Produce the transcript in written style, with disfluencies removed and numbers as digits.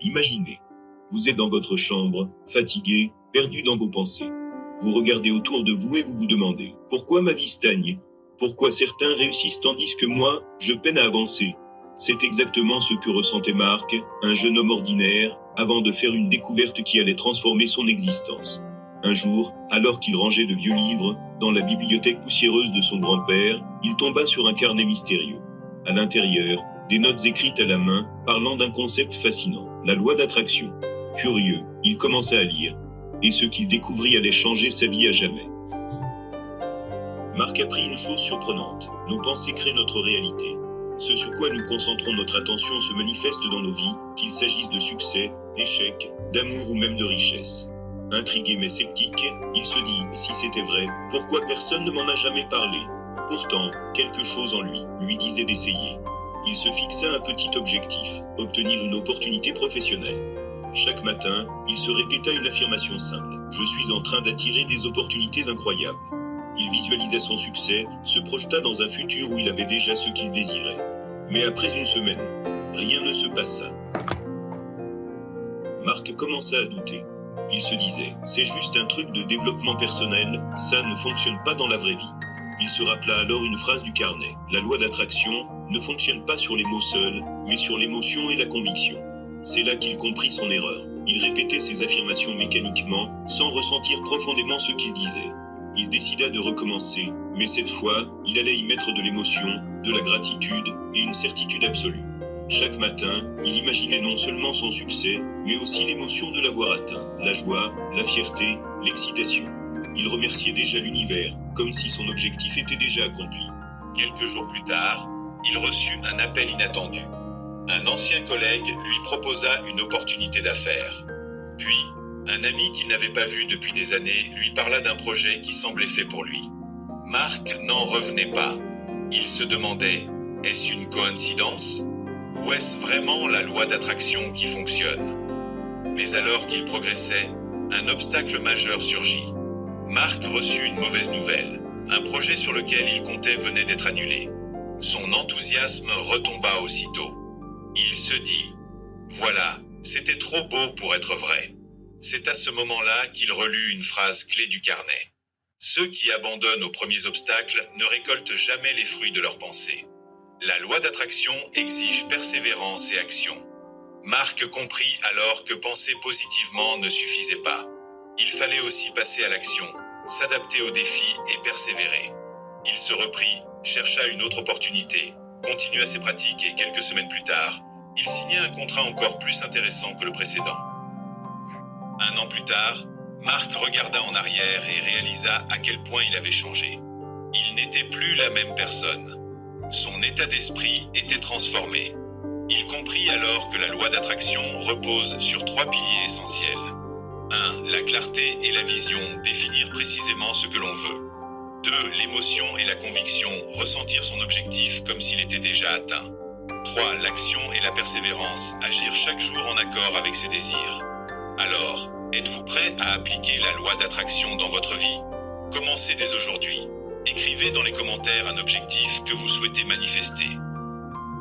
Imaginez. Vous êtes dans votre chambre, fatigué, perdu dans vos pensées. Vous regardez autour de vous et vous vous demandez « Pourquoi ma vie stagne ? Pourquoi certains réussissent tandis que moi, je peine à avancer ?» C'est exactement ce que ressentait Marc, un jeune homme ordinaire, avant de faire une découverte qui allait transformer son existence. Un jour, alors qu'il rangeait de vieux livres dans la bibliothèque poussiéreuse de son grand-père, il tomba sur un carnet mystérieux. À l'intérieur, des notes écrites à la main parlant d'un concept fascinant, la loi d'attraction. Curieux, il commença à lire, et ce qu'il découvrit allait changer sa vie à jamais. Marc apprit une chose surprenante, nos pensées créent notre réalité. Ce sur quoi nous concentrons notre attention se manifeste dans nos vies, qu'il s'agisse de succès, d'échecs, d'amour ou même de richesse. Intrigué mais sceptique, il se dit, si c'était vrai, pourquoi personne ne m'en a jamais parlé ? Pourtant, quelque chose en lui disait d'essayer. Il se fixa un petit objectif, obtenir une opportunité professionnelle. Chaque matin, il se répéta une affirmation simple, je suis en train d'attirer des opportunités incroyables. Il visualisa son succès, se projeta dans un futur où il avait déjà ce qu'il désirait. Mais après une semaine, rien ne se passa. Marc commença à douter. Il se disait, c'est juste un truc de développement personnel, ça ne fonctionne pas dans la vraie vie. Il se rappela alors une phrase du carnet. La loi d'attraction ne fonctionne pas sur les mots seuls, mais sur l'émotion et la conviction. C'est là qu'il comprit son erreur. Il répétait ses affirmations mécaniquement, sans ressentir profondément ce qu'il disait. Il décida de recommencer, mais cette fois, il allait y mettre de l'émotion, de la gratitude et une certitude absolue. Chaque matin, il imaginait non seulement son succès, mais aussi l'émotion de l'avoir atteint, la joie, la fierté, l'excitation. Il remerciait déjà l'univers, comme si son objectif était déjà accompli. Quelques jours plus tard, il reçut un appel inattendu. Un ancien collègue lui proposa une opportunité d'affaires. Puis, un ami qu'il n'avait pas vu depuis des années lui parla d'un projet qui semblait fait pour lui. Marc n'en revenait pas. Il se demandait, est-ce une coïncidence ? Ou est-ce vraiment la loi d'attraction qui fonctionne ? Mais alors qu'il progressait, un obstacle majeur surgit. Marc reçut une mauvaise nouvelle. Un projet sur lequel il comptait venait d'être annulé. Son enthousiasme retomba aussitôt. Il se dit, voilà, c'était trop beau pour être vrai. C'est à ce moment-là qu'il relut une phrase clé du carnet. Ceux qui abandonnent aux premiers obstacles ne récoltent jamais les fruits de leurs pensées. La loi d'attraction exige persévérance et action. Marc comprit alors que penser positivement ne suffisait pas. Il fallait aussi passer à l'action, s'adapter aux défis et persévérer. Il se reprit, chercha une autre opportunité, continua ses pratiques et quelques semaines plus tard, il signa un contrat encore plus intéressant que le précédent. Un an plus tard, Marc regarda en arrière et réalisa à quel point il avait changé. Il n'était plus la même personne. Son état d'esprit était transformé. Il comprit alors que la loi d'attraction repose sur 3 piliers essentiels. 1. La clarté et la vision, définir précisément ce que l'on veut. 2. L'émotion et la conviction, ressentir son objectif comme s'il était déjà atteint. 3. L'action et la persévérance, agir chaque jour en accord avec ses désirs. Alors, êtes-vous prêt à appliquer la loi d'attraction dans votre vie ? Commencez dès aujourd'hui. Écrivez dans les commentaires un objectif que vous souhaitez manifester.